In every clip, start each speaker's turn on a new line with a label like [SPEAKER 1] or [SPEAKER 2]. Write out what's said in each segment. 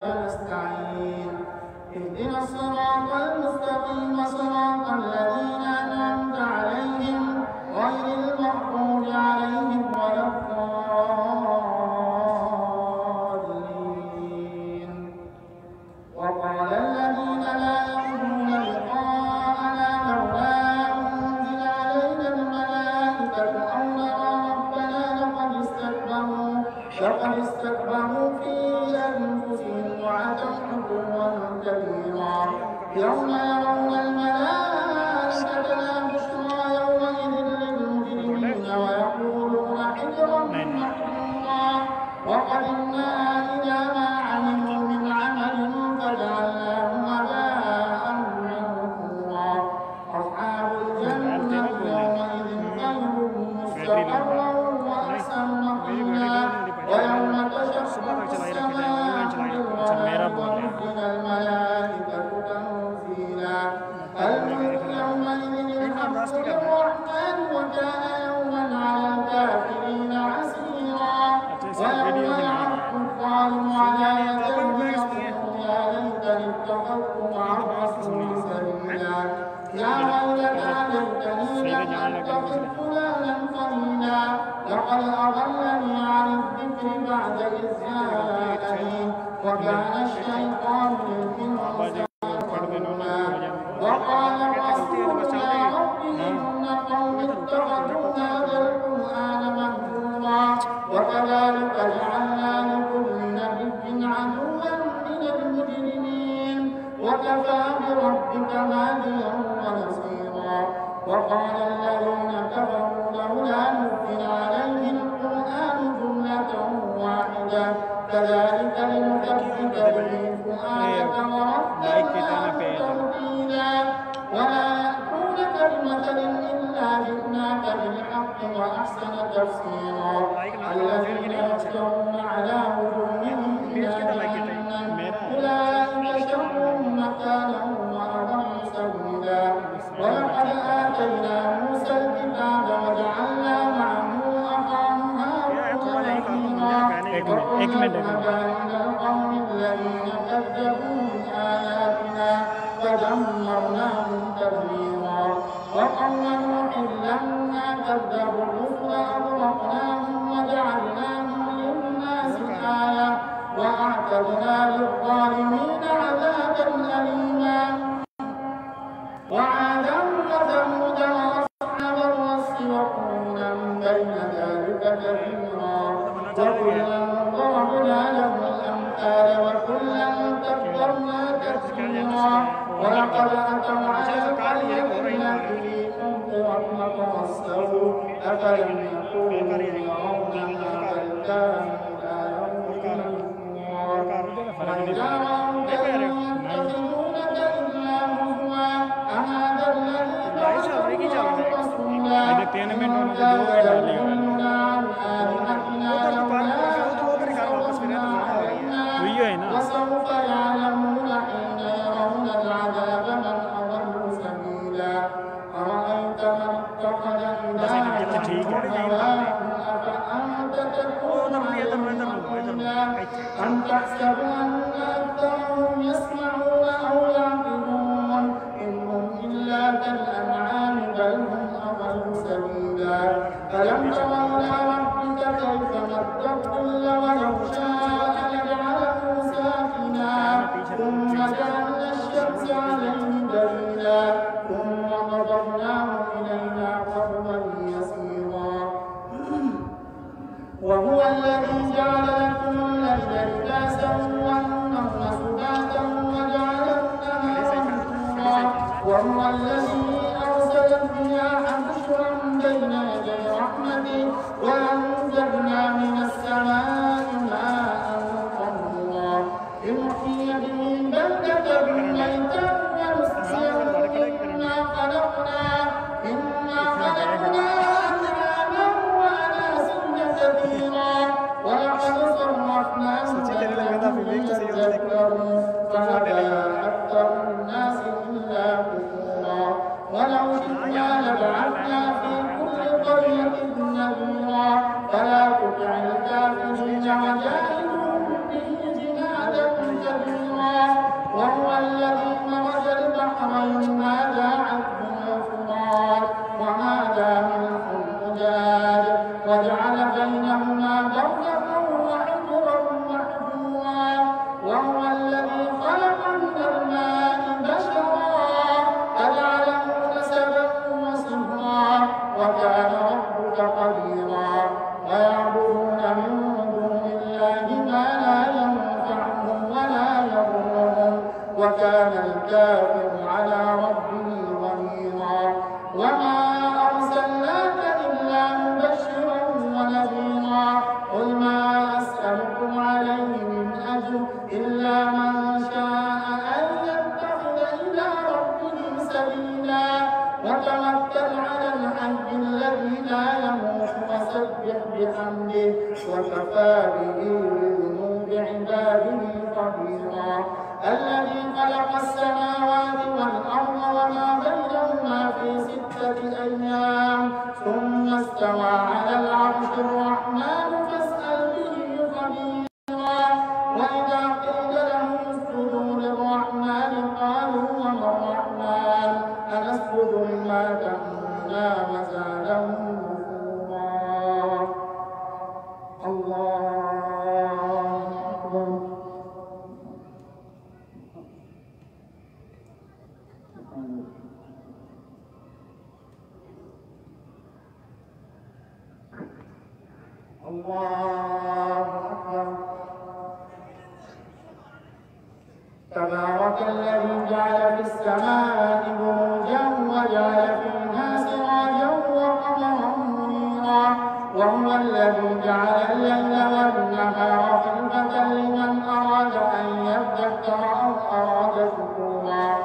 [SPEAKER 1] نستعين اهدنا الصراط المستقيم صراط الذين أنعمت عليهم غير المغضوب عليهم ولا الضالين. وقال الذين لا يرجون لقاءنا لولا أنزل علينا الملائكة أو نرى ربنا لقد استكبروا في أنفسهم وعتوا عتوا كبيرا. يوم يرون الملائكة لا بشرى يومئذ للمجرمين ويقولون حجرا محجورا. وقدمنا إلى ما عملوا من عمل فجعلناه هباء منثورا. أصحاب الجنة يومئذ خير مستقرا وأحسن مقيلا. ويوم تشقق السماء بالغمام ونزل الملائكة تنزيلا. الملك يومئذ الحق للرحمن وكان يوما على الكافرين عسيرا. ويوم يعض الظالم على يديه يقول يا ليتني اتخذت مع الرسول سبيلا. يا ويلتى ليتني لم أتخذ فلانا خليلا. لقد أضلني عن الذكر بعد إذ جاءني وكان الشيطان للإنسان خذولا. وقال الرسول يا رب إن قوم اتخذوا هذا القرآن مهجورا. وكذلك جعلنا لكل نبي عدوا من المجرمين وكفى بربك هاديا ونصيرا. وقال الذين كفروا لولا نزل عليه القرآن جملة واحدة كذلك لنثبت به فؤادك ورتلناه ترتيلا. ولا يأتونك بمثل إلا جئناك بالحق وأحسن تفسيرا. الذين يصبرون على وجوههم إلى جهنم أولئك شر مكانا وأضل سبيلا. ولقد آتينا موسى الكتاب وجعلنا معه أخاه هارون نصيرا. وكنا بين القوم الذين كذبوا بآياتنا فدمرناهم تدميرا. وقوم نوح لما كذبوا الرسل أغرقناهم وجعلناهم للناس آية وأعتدنا للظالمين عذابا أليما. وعادا وثمود وأصحاب الرس وقرونا بين ذلك كثيرا. وكلا ضربنا له الأمثال وكلا كبرنا تكبيرا. ولقد أتوا على القرية التي أمطرت مطر السوء أفلم يكونوا يرونها بل كانوا لا يرجون وإذا رأوا يتخذونك إلا هزوا أهذا الذي بعث الله رسولا. إن كان ليضلنا عن آلهتنا لولا صرفنا علينا وسوف يعلمون حين يرون العذاب من أضل سبيلا. أرأيت من اتخذ إلهه هواه أفأنت تكون عليه وكيلا. أم تحسب أن أكثرهم يسمعون أو يعقلون إن هم إلا كالأنعام بل هم أضل سبيلا. ألم تروا إلى ربك كيف مد الظل ولو شاء لجعله ساكنا ثم جعلنا الشمس عليه دليلا ثم قبضناه إلينا قبضا يسيرا. وهو الذي جعل لكم الليل لباسا والنوم سباتا وجعل النهار نشورا. وهو الذي أرسل الرياح بشرا بين يدي رحمته وأنزلنا من السماء ماء طهورا لنحيي به بلدة ميتا ونسقيه مما خلقنا أنعاما وأناسيا كثيرا. ولقد صرفناه ليذكروا فأبى أكثر الناس إلا كفورا. ولو شئنا لبعثنا في كل قرية نذيرا فلا تطع الكافرين وجاهدهم به جهادا وكان الكافر على ربه ظهيرا وما أرسلناك إلا مبشرا ونذيرا قل ما أسألكم عليه من أجر إلا من شاء أن يتخذ إلى ربه سبيلا وتوكل على الحي الذي لا يموت وسبح بحمده وكفى به بذنوب عباده خبيرا الذي خلق السماوات والأرض وما بينهما في 6 أيام ثم استوى على العرش الرحمن فاسأل به خبيرا وإذا قيل لهم اسجدوا للرحمن قالوا وما الرحمن أنسجد لما تأمرنا وزادهم نفورا الله أكبر الله أكبر تبارك الذي جعل في السماء بروجا وجعل فيها سراجا وقمرا منيرا وهو الذي جعل الليل والنهار خلفة لمن أراد أن يذكر أو أراد شكورا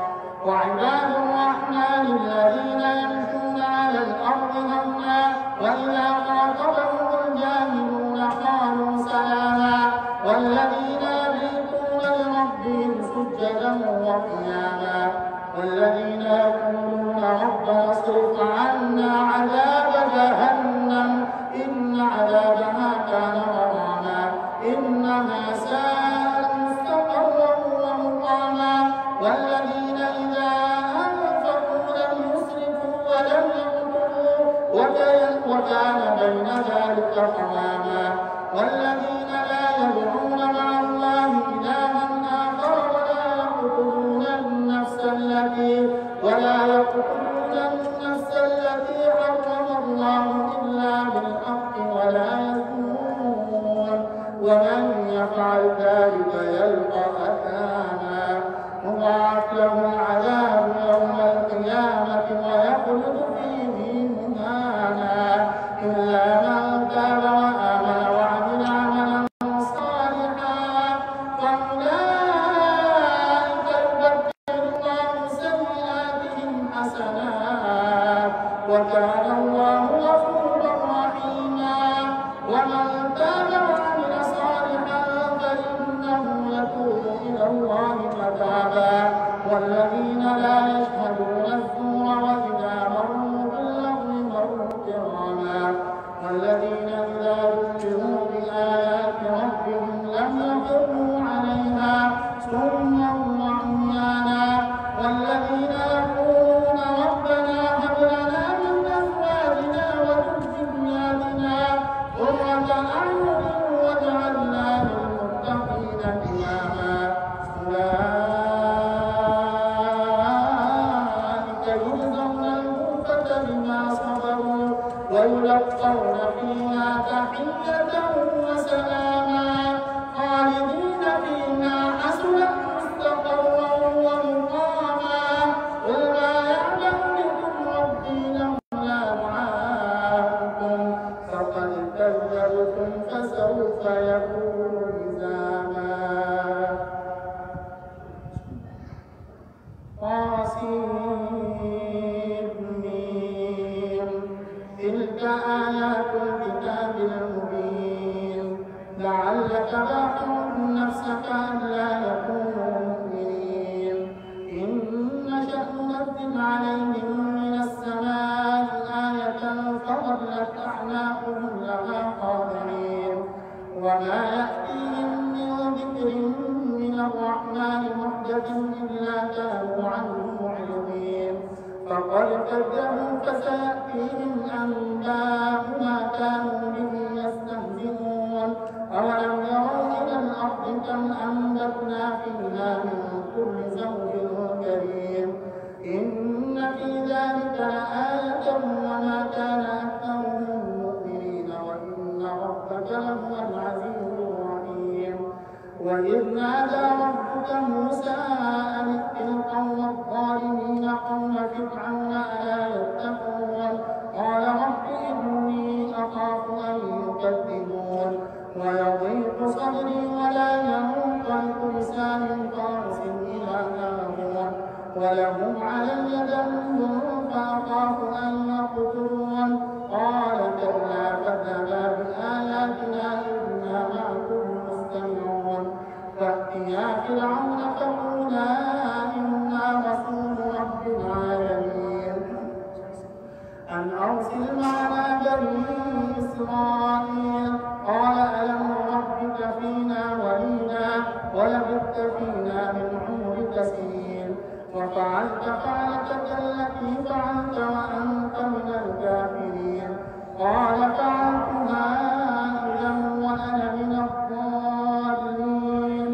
[SPEAKER 1] وعباد الرحمن الذين يمشون على الأرض هونا وإذا خاطبهم الجاهلون قالوا سلاما والذين يبيتون لربهم سجدا وقياما والذين يقولون ربنا اصرف عنا عذاب جهنم إن عذابها كان غراما إنها ساءت مستقرا ومقاما والذين إذا أنفقوا لم يسرفوا ولم يقتروا وكان بين ذلك قواما والذين لا يدعون مع الله إلها آخر ولا يقتلون النفس التي حرم الله إلا بالحق ولا يزنون ومن يفعل ذلك يلقى أثاما يضاعف له العذاب يوم القيامة ويخلد فيه مهانا إلا من تاب وآمن وعمل عملا صالحا فأولئك يبدل الله سيئاتهم حسنات وكان الله غفورا رحيما ومن تاب وعمل صالحا فإنه يتوب إلى الله متابا والذين لا يشهدون الزور وإذا مروا باللغو مروا كراما والذين إذا ذكروا بآيات ربهم لم يخروا عليها صما وعميانا والذين يقولون ربنا هب لنا من أزواجنا وذرياتنا قرة أعين واجعلنا للمتقين إماما أولئك يجزون الغرفة بما صبروا ويلقون فيها تحية وسلاما خالدين فيها حسنت مستقرا ومقاما قل ما يعلم بكم ربي لولا دعاؤكم فقد كذبتم فسوف يكون لزاما تلك آيات الكتاب المبين لعلك باخع نفسك ألا يكونوا مؤمنين إن نشأ ننزل عليهم من السماء آية فظلت أعناقهم لها خاضعين وما يأتيهم من ذكر من الرحمن محدث إلا كانوا عنه معرضين فقد كذبوا فسيأتيهم أنباء ما كانوا به يستهزئون أولم يروا إلى الأرض كم أنبتنا فيها من كل زوج كريم إن في ذلك لآية وما كان أكثرهم مؤمنين وإن ربك لهو العزيز الرحيم وإذ نادى ربك موسى أن من فارس إلى هارون ولهم علي ذنب فأخاف أن يقتلون قال كلا فاذهبا بآياتنا إنا معكم مستمعون فأتيا فرعون فقولا إنا رسول رب العالمين أن أرسل معنا بني إسرائيل قال ألم نربك فينا وليدا ولبثت فينا من عمرك سنين وفعلت فعلتك التي فعلت وأنت من الكافرين قال فعلتها إذا وأنا من الضالين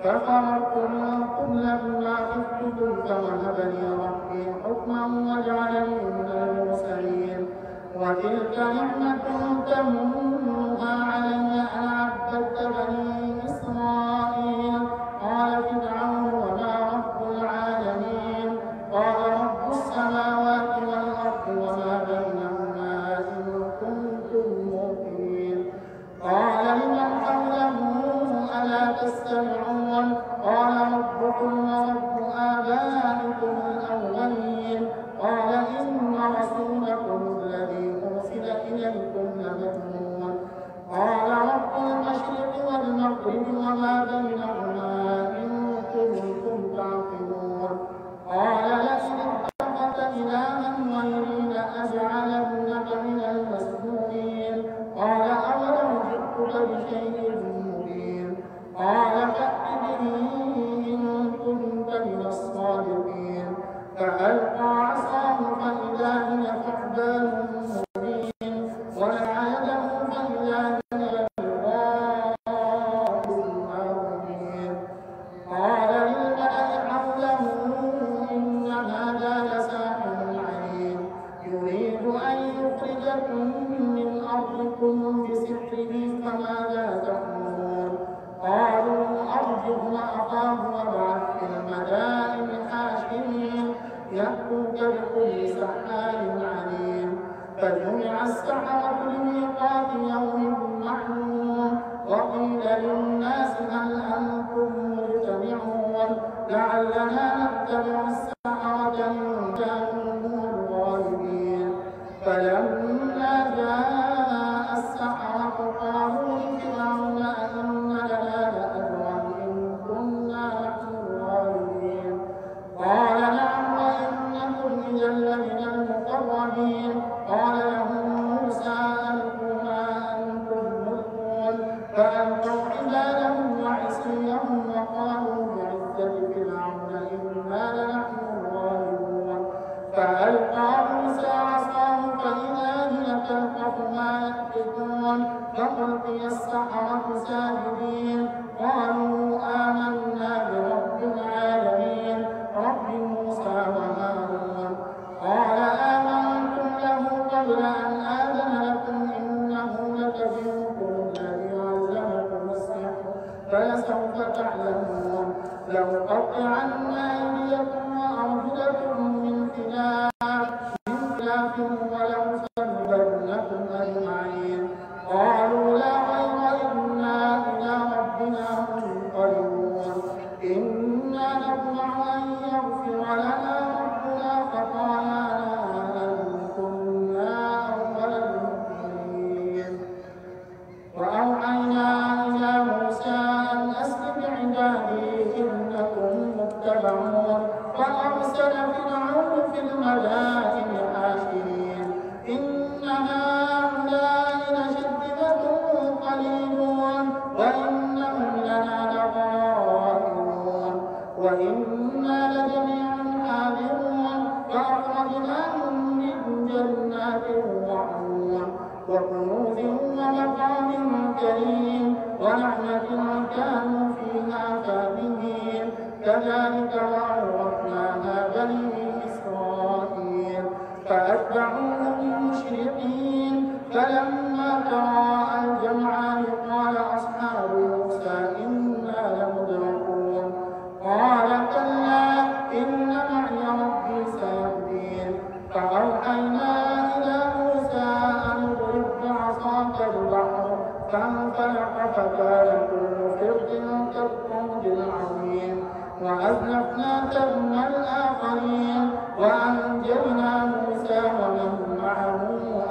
[SPEAKER 1] ففررت منكم لما خفتكم فوهب لي ربي حكما وجعلني من المرسلين وتلك نعمة تمنها علي أن عبدت بني إسرائيل قال فرعون وما رب العالمين قال رب السماوات والأرض وما بينهما إن كنتم موقنين قال لمن حوله ألا تستمعون قال ربكم ورب آبائكم الأولين قال إن رسولكم الذي أرسل إليكم لمجنون قال رب المشرق والمغرب وما بينهما إن كنتم تعقلون قال لئن اتخذت إلها غيري لأجعلنك من المسجونين قال أولو جئتك بشيء مبين قال فأت به إن كنت من الصادقين فألقى عصاه فإذا هي ثعبان مبين ونزع يده فإذا هي بيضاء للناظرين قال للملأ حوله إن هذا لساحر عليم يريد أن يخرجكم من أرضكم بسحره فماذا تأمرون قالوا أرجه وأخاه وابعث في المدائن حاشرين يأتوك بكل سحار عليم فجمع السحرة لميقات يوم معلوم وقيل للناس هل أنتم مجتمعون لعلنا نتبع السحرة إن كانوا هم الغالبين فلما جاء السحرة قالوا لفرعون أن لنا لأجرا إن كنا نحن الغالبين قال نعم وإنكم إذا لمن المقربين قال لهم موسى ألقوا ما أنتم ملقون فألقوا حبالهم وعصيهم وقالوا بعزة فرعون إنا لنحن الغالبون فألقى موسى عصاه فإذا هي تلقف ما يأفكون فألقي السحرة ساجدين قالوا آمنا برب العالمين رب موسى وهارون قال آمنتم له قبل أن آذن لكم إنه لكبيركم الذي علمكم السحر فلسوف تعلمون لأقطعن أيديكم وأرجلكم من خلاف ولأصلبنكم أجمعين قالوا لا غير إنا إلى ربنا منقلبون إنا نطمع أن يغفر لنا ربنا خطايانا أن كنا أول المؤمنين وأوحينا إلى موسى أن أسر بعبادي إنكم متبعون فأرسل فرعون في المدائن حاشرين إن هؤلاء لشرذمة قليلون وإنهم لنا لغائظون وإنا لجميع حاذرون فأخرجناهم من جنات وعيون وكنوز ومقام كريم ونعمة كانوا فيها فاكهين كذلك وأورثناها بني إسرائيل فأتبعوهم مشرقين فلما تراءى الجمعان قال أصحاب موسى إنا لمدركون قال كلا إن معي ربي سيهدين فأوحينا إلى موسى أن اضرب بعصاك البحر فانفلق فكان كل فرد كالطود العظيم وأزلفنا ثم الآخرين وأنجينا موسى ومن معه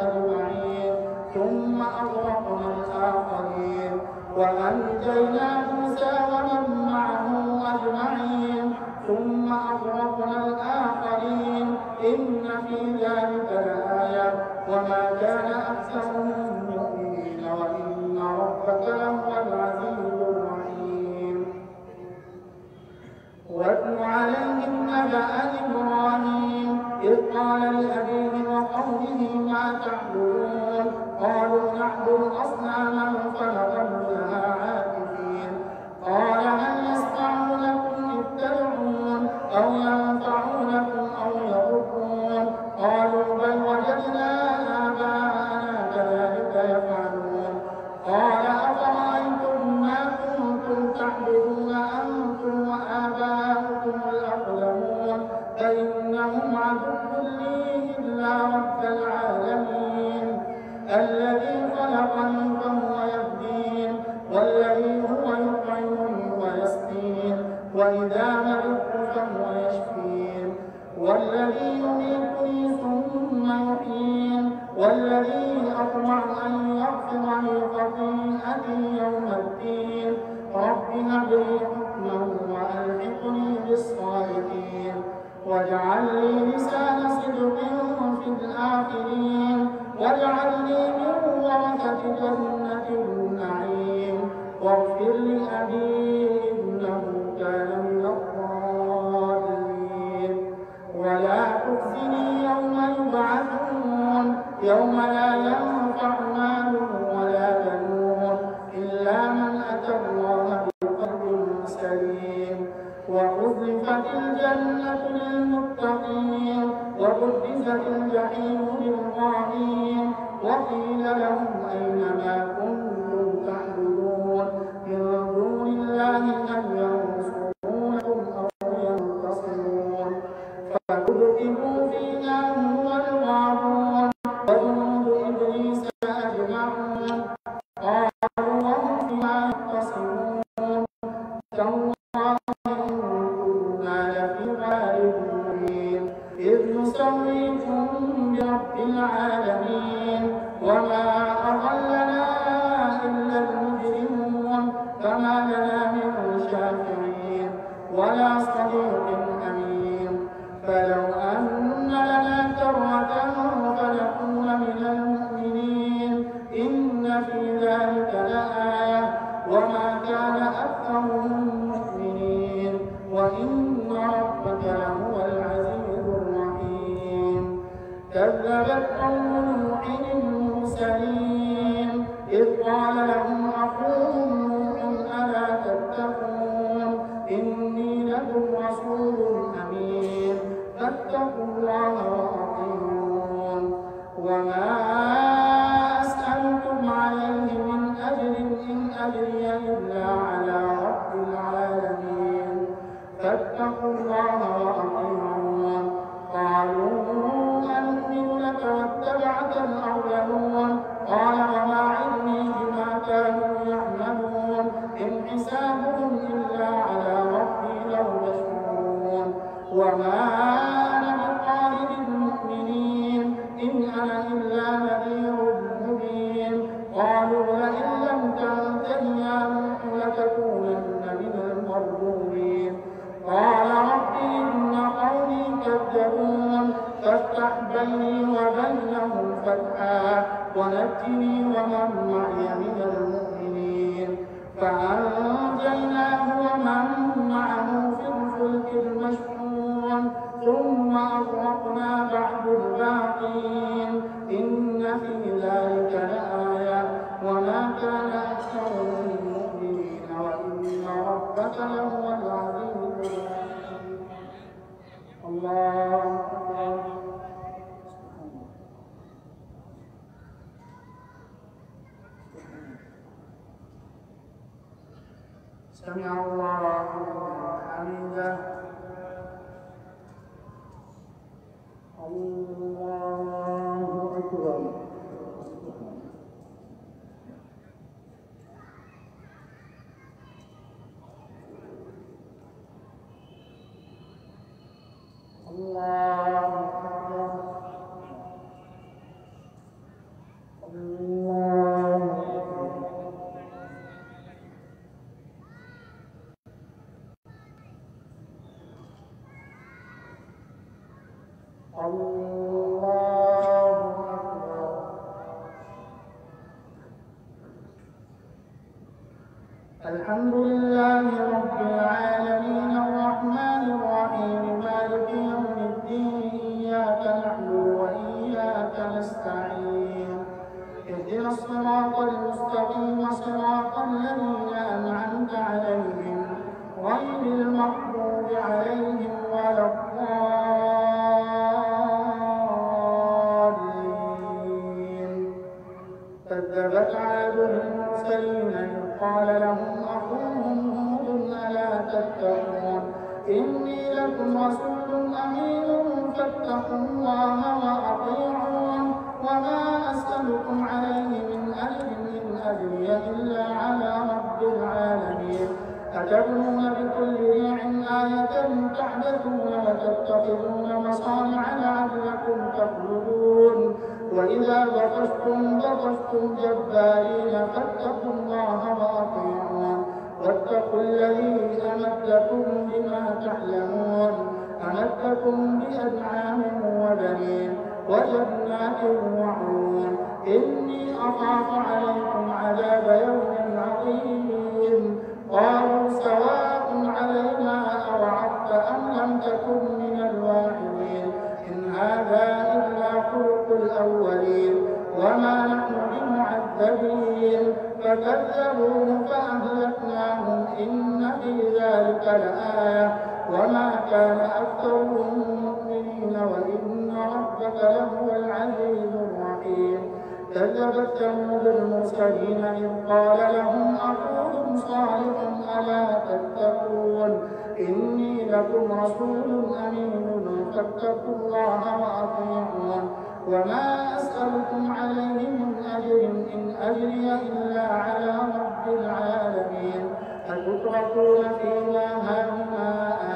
[SPEAKER 1] أجمعين ثم أغرقنا الآخرين وأنجينا موسى ومن معه أجمعين ثم أغرقنا الآخرين إن في ذلك لآية وما كان أكثرهم مؤمنين وإن ربك لهو العزيز الرحيم. واتل عليهم نبأ إبراهيم إذ قال لأبيه وقومه ما تعبدون قالوا نعبد أصناما فنظل لها عاكفين قال هل يسمعونكم إذ تدعون أو ينفعونكم أو يضرون قالوا بل وجدنا آباءنا كذلك يفعلون قال أفرأيتم ما كنتم تعبدون أنتم وآباؤكم الأقدمون فإنهم عدو لي إلا رب العالمين الذي خلقني فهو يهدين والذي هو يطعمني ويسقين وإذا مرضت فهو يشفين والذي يميتني ثم يحيين والذي أطمع أن يغفر لي خطيئتي يوم الدين رب هب لي حكما وألحقني بالصالحين واجعل لي لسان صدق في الآخرين واجعلني من ورثة جنة النعيم واغفر لأبي إنه كان من الضالين ولا تخزني يوم يبعثون يوم لا ينفع مال ولا بنون إلا من أتى الله بقلب سليم وأزلفت الجنة للمتقين وبرزت الجحيم للغالين وقيل لهم أين ما كنتم تعبدون من دون الله هل ينصرونكم أو ينتصرون فكبكبوا فيها هم والغارون وجنود إبليس أجمعون قالوا وهم فيها يختصمون تالله إن كنا لفي ضلال مبين إذ نسويكم برب العالمين وما أضلنا إلا المجرمون فما لنا من شافعين ولا صديق أمين فلو أن لنا كرة فنكون من المؤمنين إن في ذلك لآية وما كان أكثرهم مؤمنين وإن ربك لهو العزيز الرحيم كذبت قوم نوح المرسلين إذ قال لهم أخوهم نوح ألا تتقون إني لكم رسول أمين فاتقوا الله وأطيعون وما أسألكم عليه من أجر إن أجري إلا على رب العالمين فاتقوا الله وأطيعون قالوا أنؤمن لك واتبعك الأرذلون قال وما علمي بما كانوا يعملون إن حسابهم إلا على ربي لو يشعرون وما أنا بطارد المؤمنين إن أنا إلا نذير مبين قالوا لئن لم تنته يا نوح لتكونن من المرجومين قال رب إن قومي كذبون فافتح بيني وبينهم فتحا ونجني ومن معي من المؤمنين فأنجيناه ومن معه في الفلك المشحون ثم أغرقنا بعد الباقين إن في ذلك لآية وما كان أكثرهم مؤمنين وإن ربك لهو العزيز الرحيم. الله أكبر. سمع الله لمن حمده. الله أكبر. الله أكبر. الله أكبر. الحمد لله رب العالمين الرحمن الرحيم مالك يوم الدين إياك نعبد وإياك نستعين اهدنا الصراط المستقيم صراط الذين أنعمت عليهم غير المغضوب عليهم ولا الضالين. كذبت عاد المرسلين إذ قال لهم أخوهم هود ألا تتقون إني لكم رسول أمين فاتقوا الله وأطيعون وما أسألكم عليه من أجر إن أجري إلا على رب العالمين. أتبنون بكل ريع آية تعبثون وتتخذون مصانع لعلكم تخلدون وإذا بطشتم جبارين فاتقوا الله وأطيعون واتقوا الذي أمدكم بما تعلمون أمدكم بأنعام وبنين وجنات وعيون إني أخاف عليكم عذاب يوم عظيم. قالوا سواء علينا أوعظت أم لم تكن من الواعظين إن هذا إلا خلق الأولين وما نحن بمعذبين. فكذبوه فأهلكناهم إن في ذلك لآية وما كان أكثرهم مؤمنين وإن ربك لهو العزيز الرحيم. كذبت ثمود المرسلين إذ قال لهم أخوهم صالح ألا تتقون إني لكم رسول أمين فاتقوا الله وأطيعون وما أسألكم عليه من أجر إن أجري إلا على رب العالمين. أتتركون فيما هاهنا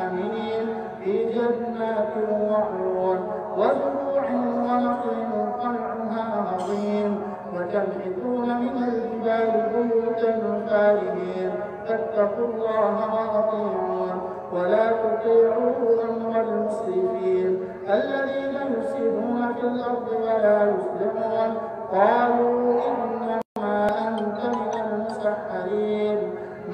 [SPEAKER 1] آمنين في جنات وعيون وزروع ونخل طلعها هضيم وتنحتون من الجبال بيوتا فارهين فاتقوا الله وأطيعون ولا تطيعوا أمر المسرفين الذين يفسدون في الأرض ولا يصلحون. قالوا إنما أنت من المسحرين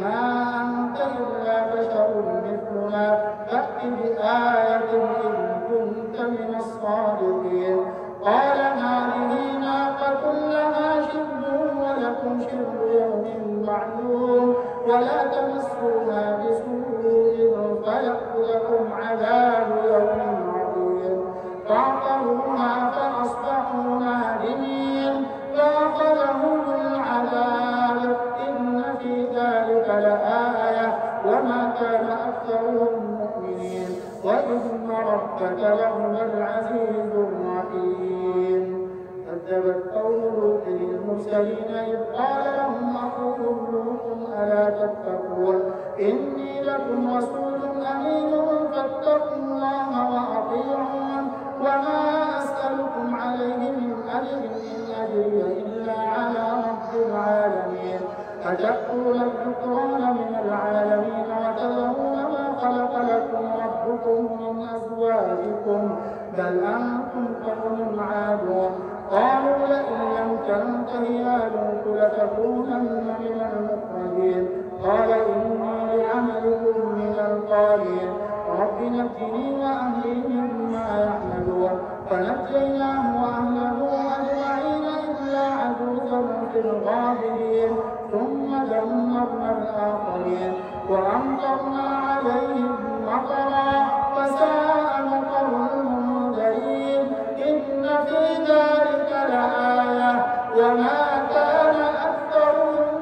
[SPEAKER 1] ما أنت إلا بشر مثلنا فأت بآية إن كنت من الصادقين. قال هذه ناقة لها شرب ولكم شرب يوم معلوم ولا تمسوها بسوء فيأخذكم عذاب يوم عظيم. فعقروها فأصبحوا نادمين فأخذهم العذاب إن في ذلك لآية وما كان أكثرهم مؤمنين وإن ربك لهو العزيز الرحيم. كذبت قوم لوط المرسلين إذ قال لهم أخوهم لوط ألا تتقون إني لكم رسول أمين فاتقوا الله وأطيعون وما أسألكم عليه من أجر إن أجري إلا على رب العالمين. أتأتون الذكران من العالمين وتذرون ما خلق لكم ربكم من أزواجكم بل أنتم قوم عادون. قالوا لئن لم تنته يا لوط لتكونن من المخرجين. قال إني لعملكم من القالين رب نجني وأهلي مما يعملون. فنجيناه وأهله أجمعين إلا عجوزا في الغابرين ثم دمرنا الآخرين وأمطرنا عليهم مطرا فساء مطر المنذرين. إن في ذلك لآية وما كان أكثرهم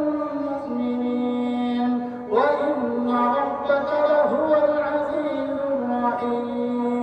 [SPEAKER 1] مؤمنين وإن ربك لهو العزيز الرحيم.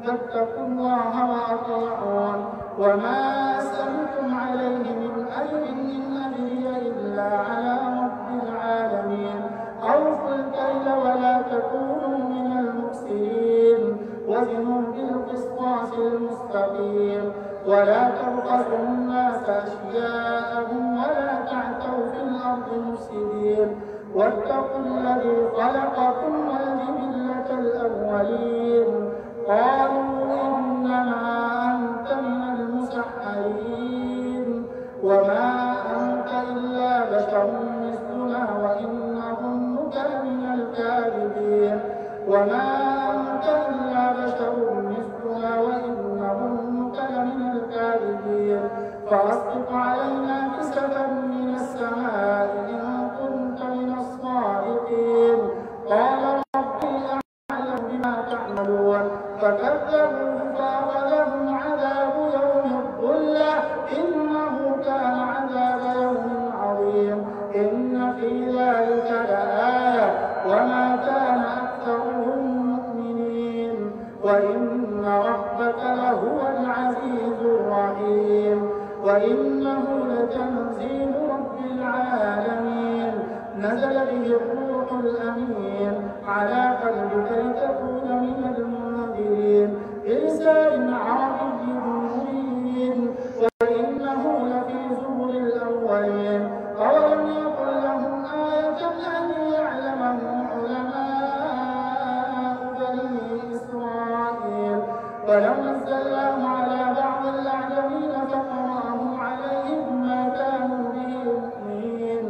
[SPEAKER 1] فاتقوا الله وأطيعون. وما أسألكم عليه من أجر إن أجري إلا على رب العالمين. أوفوا الكيل ولا تكونوا من المخسرين وزنوا بالقسطاس المستقيم ولا تبخسوا الناس أشياءهم ولا تعثوا في الأرض مفسدين واتقوا الذي خلقكم والجبلة الأولين. قالوا إنما أنت من المسحرين وما أنت إلا بشر مثلنا وإن ظنك لمن الكاذبين. وما أنت إلا بشر مثلنا وإن ظنك لمن الكاذبين. فأسقط علينا كسفا من السماء إن كنت من الصادقين. قال ربي أعلم بما تعملون. فكذبوا فأخذهم عذاب يوم الظلة إنه كان عذاب يوم عظيم. إن في ذلك لآية وما كان أكثرهم مؤمنين وإن ربك لهو العزيز الرحيم. وإنه لتنزيل رب العالمين نزل به الروح الأمين على قلبك لتكون من المنذرين بلسان عربي مبين وإنه لفي زبر الأولين. أولم يكن لهم آية أن يعلمه علماء بني إسرائيل. فلو نزلناه على بعض الأعجمين فقرأه عليهم ما كانوا به مؤمنين.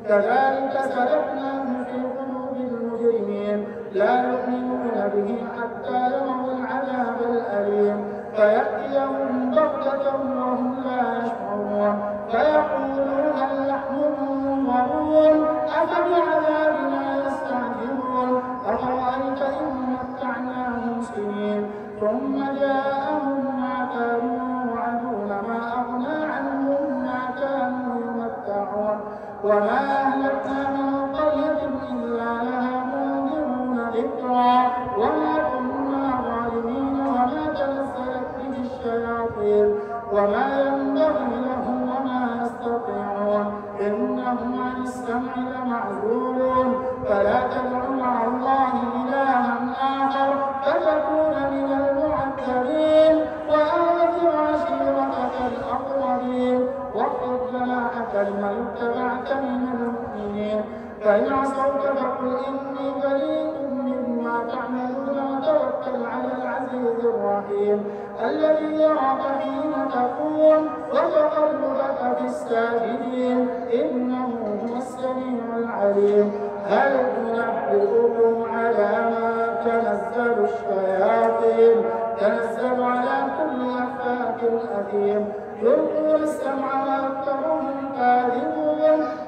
[SPEAKER 1] كذلك سلكناه في قلوب المجرمين لا يؤمنون به حتى يروا العذاب الأليم فيأتيهم بغتة وهم لا يشعرون فيقولون هل نحن منظرون أفبعذابنا يستعجلون. أفرأيت إن متعناهم سنين ثم جاءهم ما كانوا يوعدون ما أغنى عنهم ما كانوا يمتعون. وما أهلكنا من قرية إلا لها منذرون ذكرى وما كنا ظالمين وما تنزلت به الشياطين وما ينبغي لهم وما يستطيعون. إنهم عن السمع لمعزولون. فلا تدع مع الله إلها آخر فتكون من المعذبين. وأنذر عشيرتك الأقربين واخفض جناحك لمن اتبعك من المؤمنين. فإن عصوك فقل إني بريء مما تعملون وتوكل على العزيز الرحيم الذي يراك حين تقوم وتقلبك في الساجدين إنه هو السميع العليم. هل ننبئكم على ما تنزل الشياطين؟ تنزل على كل أفاك أثيم يلقون السمع وأكثرهم كاذبون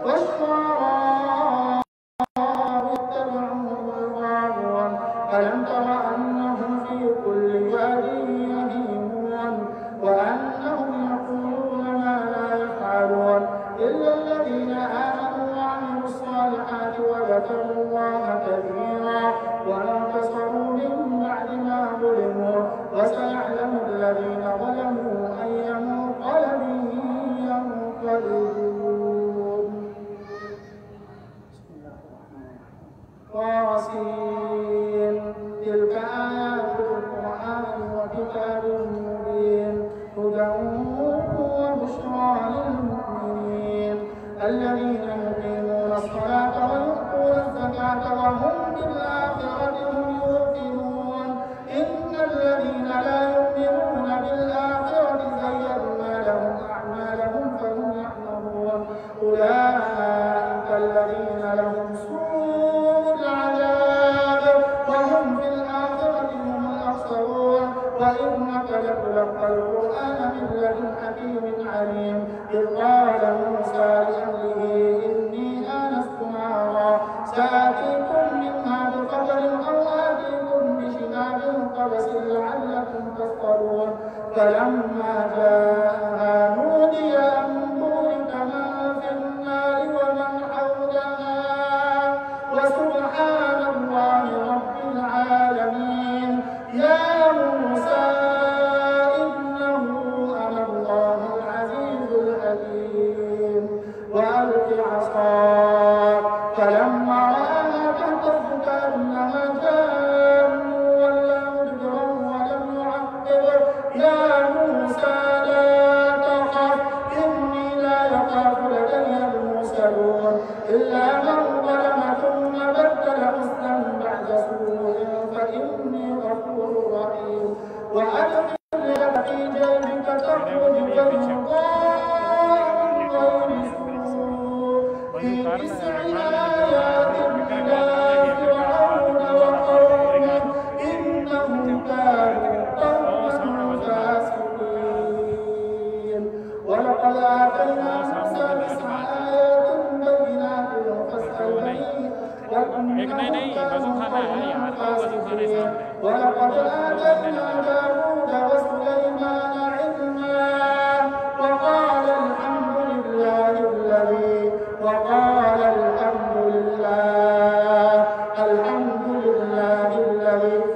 [SPEAKER 1] والشعراء يتبعهم الغاوون. ألم تر أنهم في كل واد يهيمون وأنهم يقولون ما لا يفعلون إلا الذين آمنوا وعملوا الصالحات وذكروا الله كثيرا وانتصروا من بعد ما ظلموا وسيعلم الذين ظلموا أي منقلب ينقلبون. طاسين تلك آيات القرآن وكتاب مبين هدى وبشرى للمؤمنين الذين يقيمون الصلاة ويؤتون الزكاة وهم بالآخرة هم يوقنون. إن الذين لا يؤمنون بالآخرة زينا لهم أعمالهم فهم يحمدون. أولئك الذين لهم سوء العذاب وهم في الآخرة هم الأخسرون. وإنك لتلقى القرآن من لدن حكيم عليم. إذ قال موسى لأهله إني آنست نارا سآتيكم منها بخبر أو آتيكم بشهاب قبس لعلكم تصطلون. فلما جاءها نودي أن بورك من في النار ومن حولها وسبحان الله رب العالمين. يا موسى وأدخل يدك في جيبك تخرج بيضاء من غير سوء في 9 آيات إلى فرعون وقومه إنهم كانوا قوما فاسقين. ولقد آتينا موسى 9 آيات بينات فاسأل بني ولقد آتينا داود وسليمان علما وقال الحمد لله الذي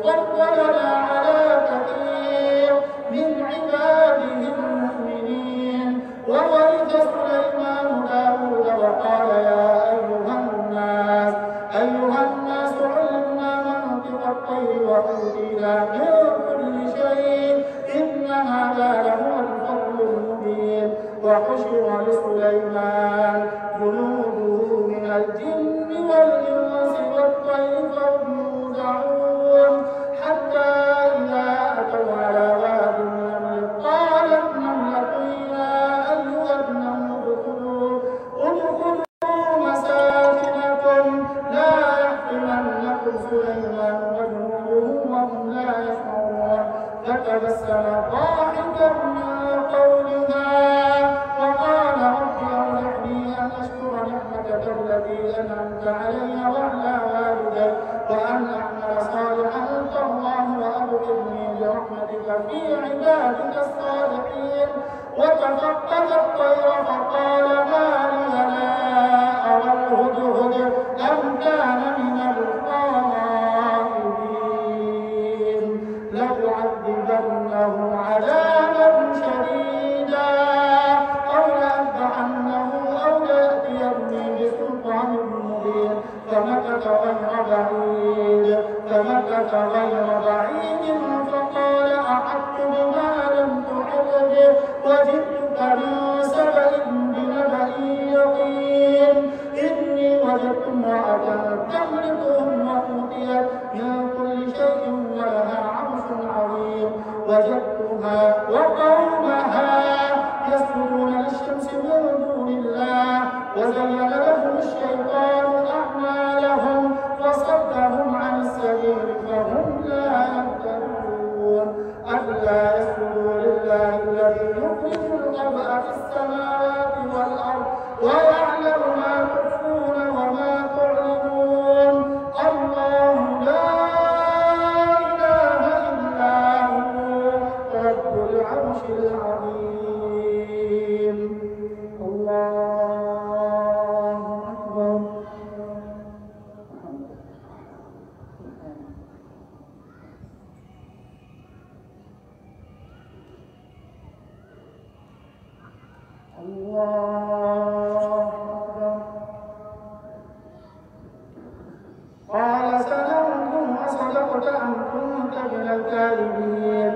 [SPEAKER 1] فضلنا على كثير من عباده المؤمنين. وورث سليمان داود وقال يا أيها الناس علمنا منطق الطير وأوتينا من كل شيء إن هذا لهو الفضل المبين. وحشر لسليمان جنوده من الجن والإنس والطير فهم يوزعون حتى إذا أتوا على واد النمل قالت نملة يا أيها النمل ادخلوا مساكنكم لا يحطمنكم سليمان وجنوده وهم لا يشعرون. فتبسم ضاحكا من قولها وقال رب أوزعني أن أشكر نعمتك التي أنعمت علي وعلى والدي وأن أعمل صالحا ترضاه وأدخلني برحمتك في عبادك الصالحين. وتفقد الطير فقال ما لي لا أرى الهدهد أم كان من الغائبين لأعذبنه عذابا شديدا أو لأذبحنه أو ليأتيني بسلطان مبين. فمكث غير بعيد فقال أحطت بما لم تحط به وجئتك من سبأ بنبأ يقين. إني وجدت امرأة تملكهم وأوتيت من كل شيء ولها عرش عظيم. وجدتها وقومها يسجدون للشمس من دون الله وزين لهم الشيطان أعمالهم فصدهم عن السبيل فهم لا يهتدون. ألا يسجدوا لله الذي يخرج الخبأ في السماوات والأرض ويعلم ما تخفون وما تعلنون. الله لا إله إلا هو رب العرش العظيم. الله أكبر. قال سننظر أصدقت أم كنت من الكاذبين.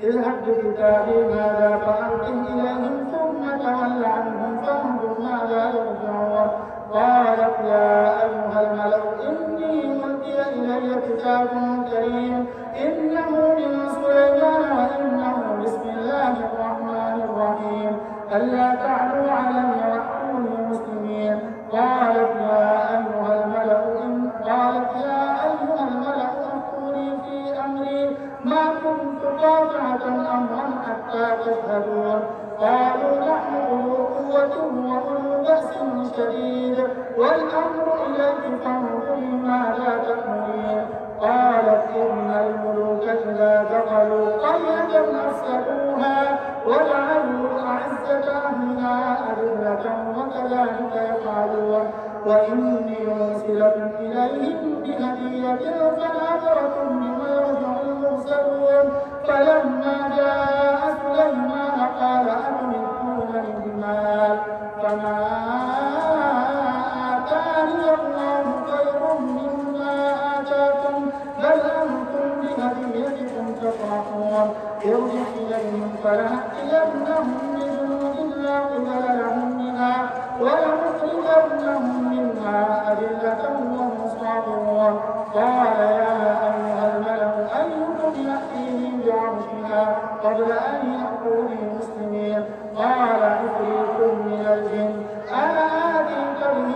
[SPEAKER 1] اذهب بكتابي هذا فألقه إليهم ثم تول عنهم فانظر ماذا يرجعون. قالت يا أيها الملأ إني ألقي إلي كتاب كريم إنه من سليمان وإنه بسم الله الرحمن الرحيم ألا تعلوا علي وأتوني مسلمين. قالت يا أيها الملأ افتوني في أمري ما كنت قاطعة أمرا حتى تشهدون. قالوا نحن أولو قوة وأولو بأس شديد والأمر إليك فانظري ماذا تأمرين. قالت إن الملوك إذا دخلوا قرية أفسدوها وجعلوا أعزة أهلها أذلة وكذلك يفعلون. وإني مرسلة إليهم بهدية فناظرة بما يرجع المرسلون. فلما جاء سليمان قال أتمدونني بمال فما آتاني الله خير مما آتاكم بل أنتم بهديتكم تفرحون. ارجع إليهم فلنأتينهم بجنود لا قبل لهم بها ولنخرجنهم منها أذلة وهم صاغرون. قال يا أيها الملأ أيكم يأتيني عليها قبل أن يأتوني مسلمين. قال عفريت من الجن أنا آتيك به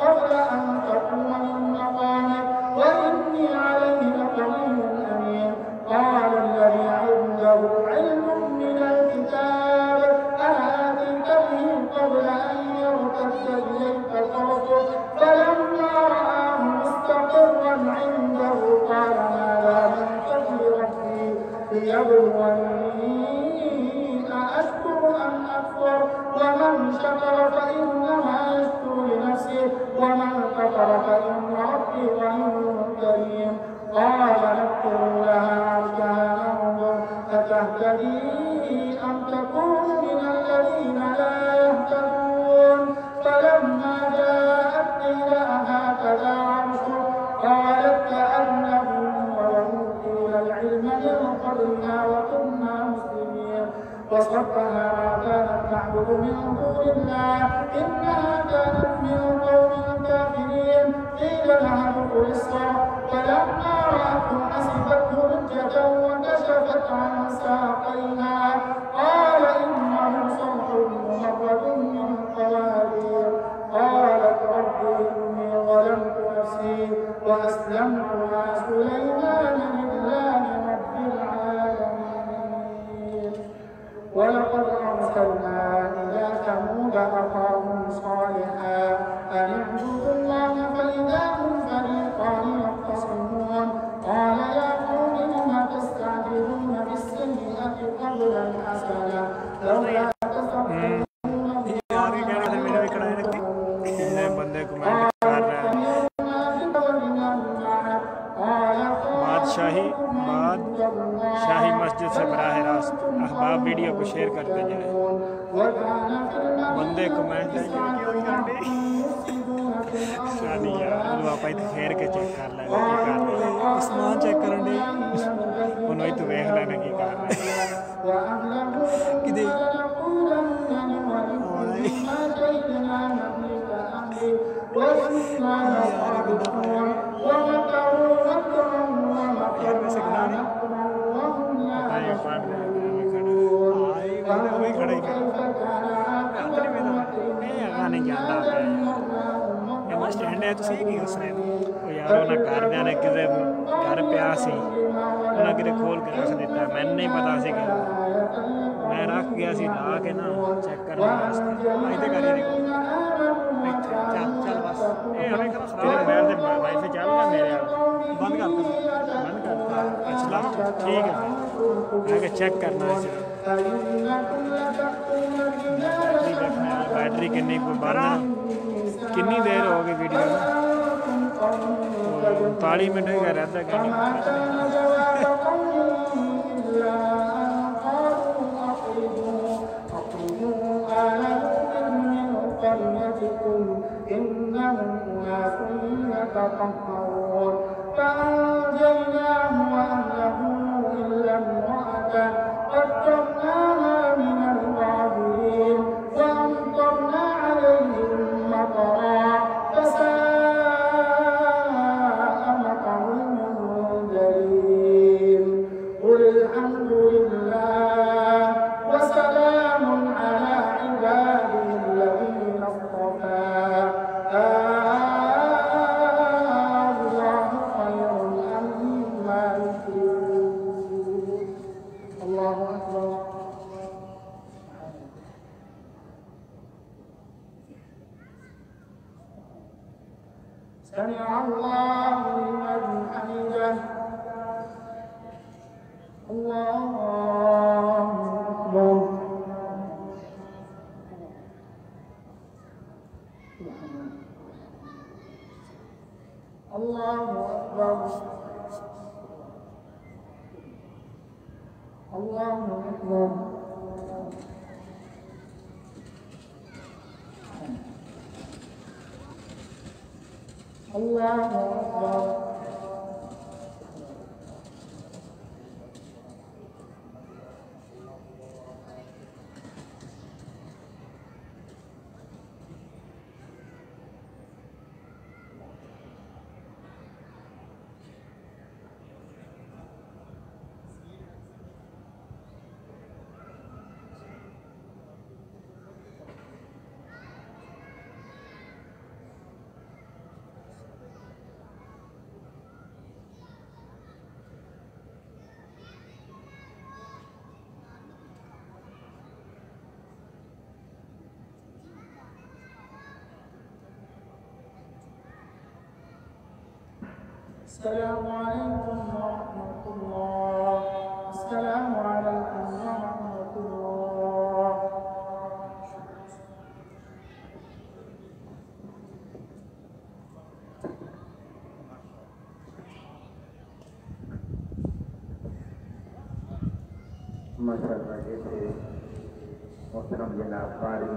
[SPEAKER 1] قبل أن تقوم من مقامك وإني عليه لقوي أمين. قال الذي عنده علم من الكتاب أنا آتيك به قبل أن يرتد إليك طرفك فلما رآه مستقرا عنده قال هذا من فضل ربي ليبلوني أأشكر أم أكفر ومن شكر فإنما يشكر لنفسه ومن كفر فإن ربي غني كريم. قال نكتب لها عرشها ننظر أتهتدي أم تكون من الذين لا يهتدون. فلما جاءت قيل أهكذا عرشك قالت كأنه وأوتينا العلم من قبلنا وكنا مسلمين. وصدها ما كانت تعبد من دون الله إنها كانت من قوم كافرين. قيل لها ادخل الصرح فلما رأته حسبته لجة وكشفت عن ساقيها قال إنه صرح ممرد من قوارير. قالت رب إني ظلمت نفسي وأسلمت مع سليمان لله رب العالمين. ولقد أرسلنا إلى ثمود أخاهم صالحا أن اعبدوا الله فإذا هم فريقان يختصمون. قال يا قوم لم تستعجلون بالسيئة قبل الحسنة لولا تستغفرون
[SPEAKER 2] शाही मस्जिद से बराह रास्त अहबाब वीडियो को शेयर करते जाए। बंदे कमेंट शादी आप फेर के चेक कर लेना समान चेक कर उन्हें तो वेख लेना की कर स्टैंड है तो सही की उसने यार उन्हें घरद्या ने कि घर पिया सी उन्हें कि खोल के रख दिता मैंने नहीं पता सी कि मैं रख गया सी ला के ना चेक करने वास्ते चल चल बस तेरे मोबाइल से वाईफाई चल रहा मेरे बंद कर अच्छा ठीक है आगे चेक करना है बैटरी कितनी कितनी देर हो गई वीडियो में 40 मिनट का रहता है
[SPEAKER 1] فأنجيناه وأهله إلا امرأته قدرناها من الغابرين وأمطرنا عليهم مطرا فساء مطر المنذرين. قل الحمد لله وسلام على عباده الذين اصطفى الله خير أما يشركون. الله أكبر. سمع الله لمن حمده. الله أكبر. الله أكبر. الله أكبر. الله أكبر. السلام عليكم ورحمة الله. السلام عليكم ورحمة الله.
[SPEAKER 3] माशाअल्लाह जैसे मोहतरम जनाब कारी